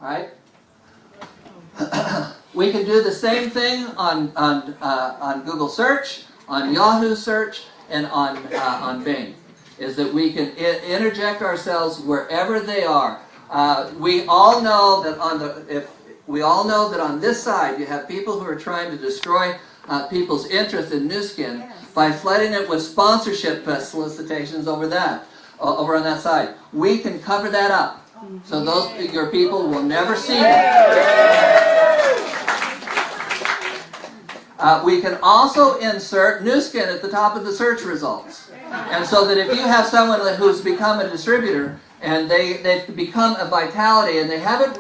All right. We can do the same thing on Google search, on Yahoo search, and on Bing. Is that we can interject ourselves wherever they are. We all know that on this side you have people who are trying to destroy people's interest in nuskin by flooding it with sponsorship solicitations over on that side. We can cover that up, so your people will never see it. We can also insert nuskin at the top of the search results. And so that if you have someone who's become a distributor and they've become a Vitality and they haven't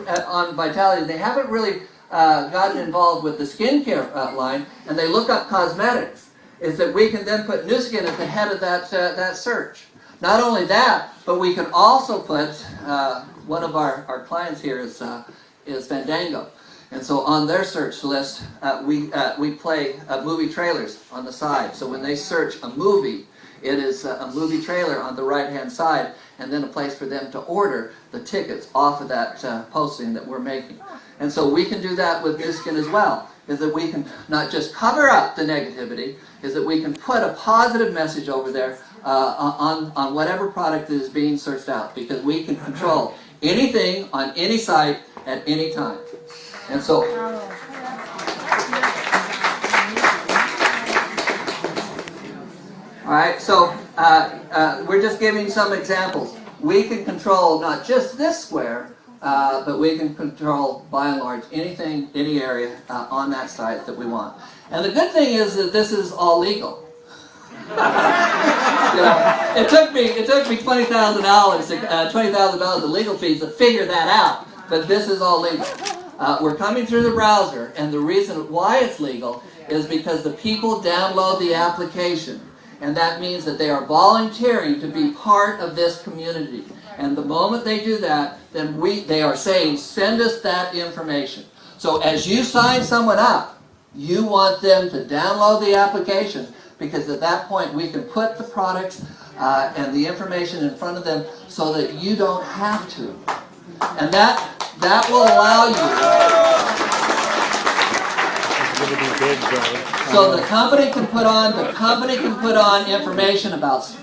really gotten involved with the skincare line, and they look up cosmetics, is that we can then put nuskin at the head of that search. Not only that, but we can also put one of our clients here is Fandango. And so on their search list, we play movie trailers on the side. So when they search a movie, it is a movie trailer on the right-hand side, and then a place for them to order the tickets off of that posting that we're making. And so we can do that with nuskin as well, is that we can not just cover up the negativity, is that we can put a positive message over there on whatever product is being searched out, because we can control anything on any site at any time. And so, all right, so we're just giving some examples. We can control not just this square, but we can control, by and large, anything, any area on that site that we want. And the good thing is that this is all legal. It took me $20,000 of legal fees to figure that out, but this is all legal. We're coming through the browser, and the reason why it's legal is because the people download the application. And that means that they are volunteering to be part of this community. And the moment they do that, then they are saying, send us that information. So as you sign someone up, you want them to download the application, because at that point we can put the products and the information in front of them so that you don't have to. And that will allow you. So the company can put on information about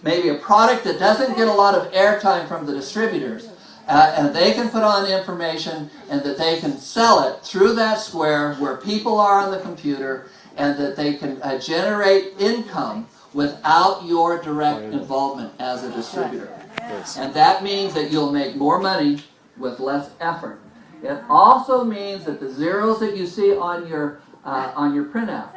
maybe a product that doesn't get a lot of airtime from the distributors, and they can put on information and that they can sell it through that square where people are on the computer, and that they can generate income without your direct involvement as a distributor. And that means that you'll make more money with less effort. It also means that the zeros that you see on your printout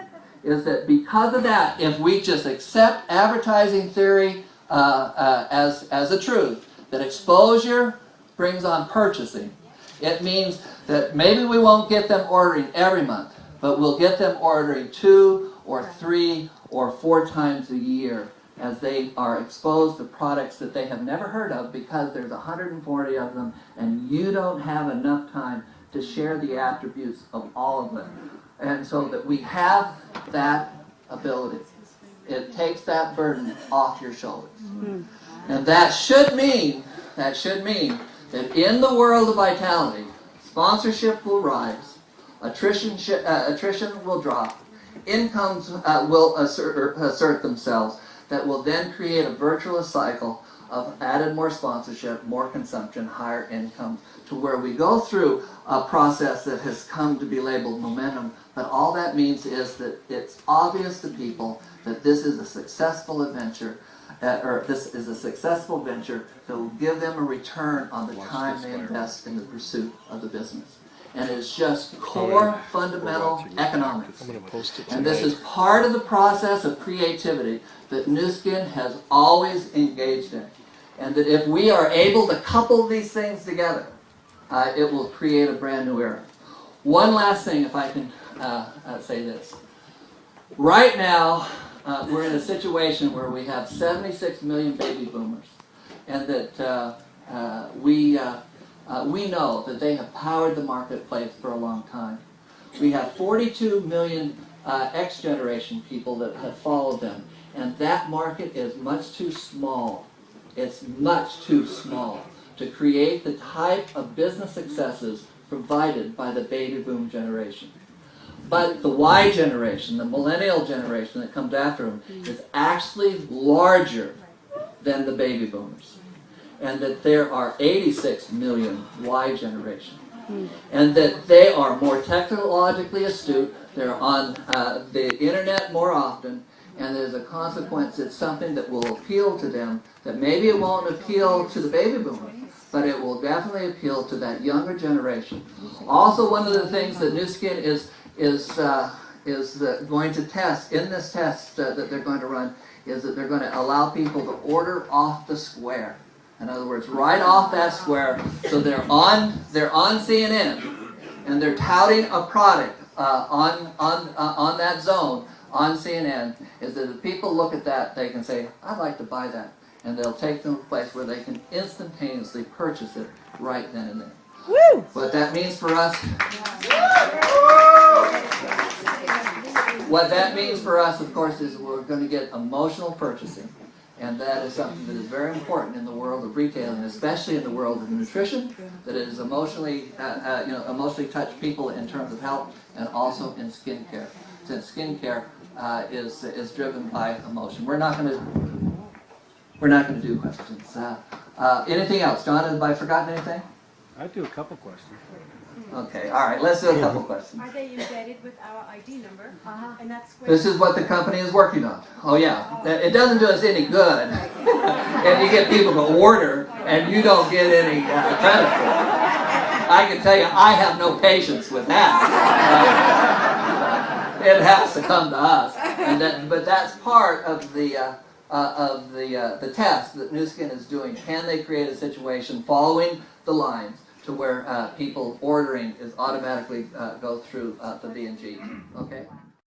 is that because of that, if we just accept advertising theory as a truth, that exposure brings on purchasing, it means that maybe we won't get them ordering every month, but we'll get them ordering 2 or 3 or 4 times a year, as they are exposed to products that they have never heard of, because there's 140 of them and you don't have enough time to share the attributes of all of them. And so that we have that ability. It takes that burden off your shoulders. And that should mean that in the world of vitality, sponsorship will rise, attrition will drop, incomes will assert themselves, that will then create a virtuous cycle of added more sponsorship, more consumption, higher income, to where we go through a process that has come to be labeled momentum. But all that means is that it's obvious to people that this is a successful adventure, this is a successful venture that will give them a return on the time they invest in the pursuit of the business. And it's just core fundamental economics. And this is part of the process of creativity that nuskin has always engaged in. And that if we are able to couple these things together, it will create a brand new era. One last thing, if I can say this. Right now, we're in a situation where we have 76 million baby boomers. And that we know that they have powered the marketplace for a long time. We have 42 million X generation people that have followed them. And that market is much too small. It's much too small to create the type of business successes provided by the baby boom generation. But the Y generation, the millennial generation that comes after them, is actually larger than the baby boomers. And that there are 86 million Y generation. And that they are more technologically astute, they're on the internet more often, and there's a consequence. It's something that will appeal to them, that maybe it won't appeal to the baby boomers, but it will definitely appeal to that younger generation. Also, one of the things that nuskin is going to test, in this test that they're going to run, is that they're going to allow people to order off the square. In other words, right off that square, so they're on CNN, and they're touting a product on that zone on CNN. Is that if people look at that, they can say, "I'd like to buy that," and they'll take them to a place where they can instantaneously purchase it right then and there. Woo! What that means for us. What that means for us, of course, is we're going to get emotional purchasing. And that is something that is very important in the world of retailing, especially in the world of nutrition, that it is emotionally, emotionally touch people in terms of health, and also in skincare. Since skincare is driven by emotion. We're not going to do questions. Anything else, John? Have I forgotten anything? I do a couple questions. Okay, all right. Let's do a couple questions. Are they embedded with our ID number? And that's where This is what the company is working on. Oh yeah, it doesn't do us any good if you get people to order and you don't get any credit for it. I can tell you, I have no patience with that. It has to come to us, but that's part of the test that nuskin is doing. Can they create a situation following the lines to where people ordering is automatically go through the B&G? Okay.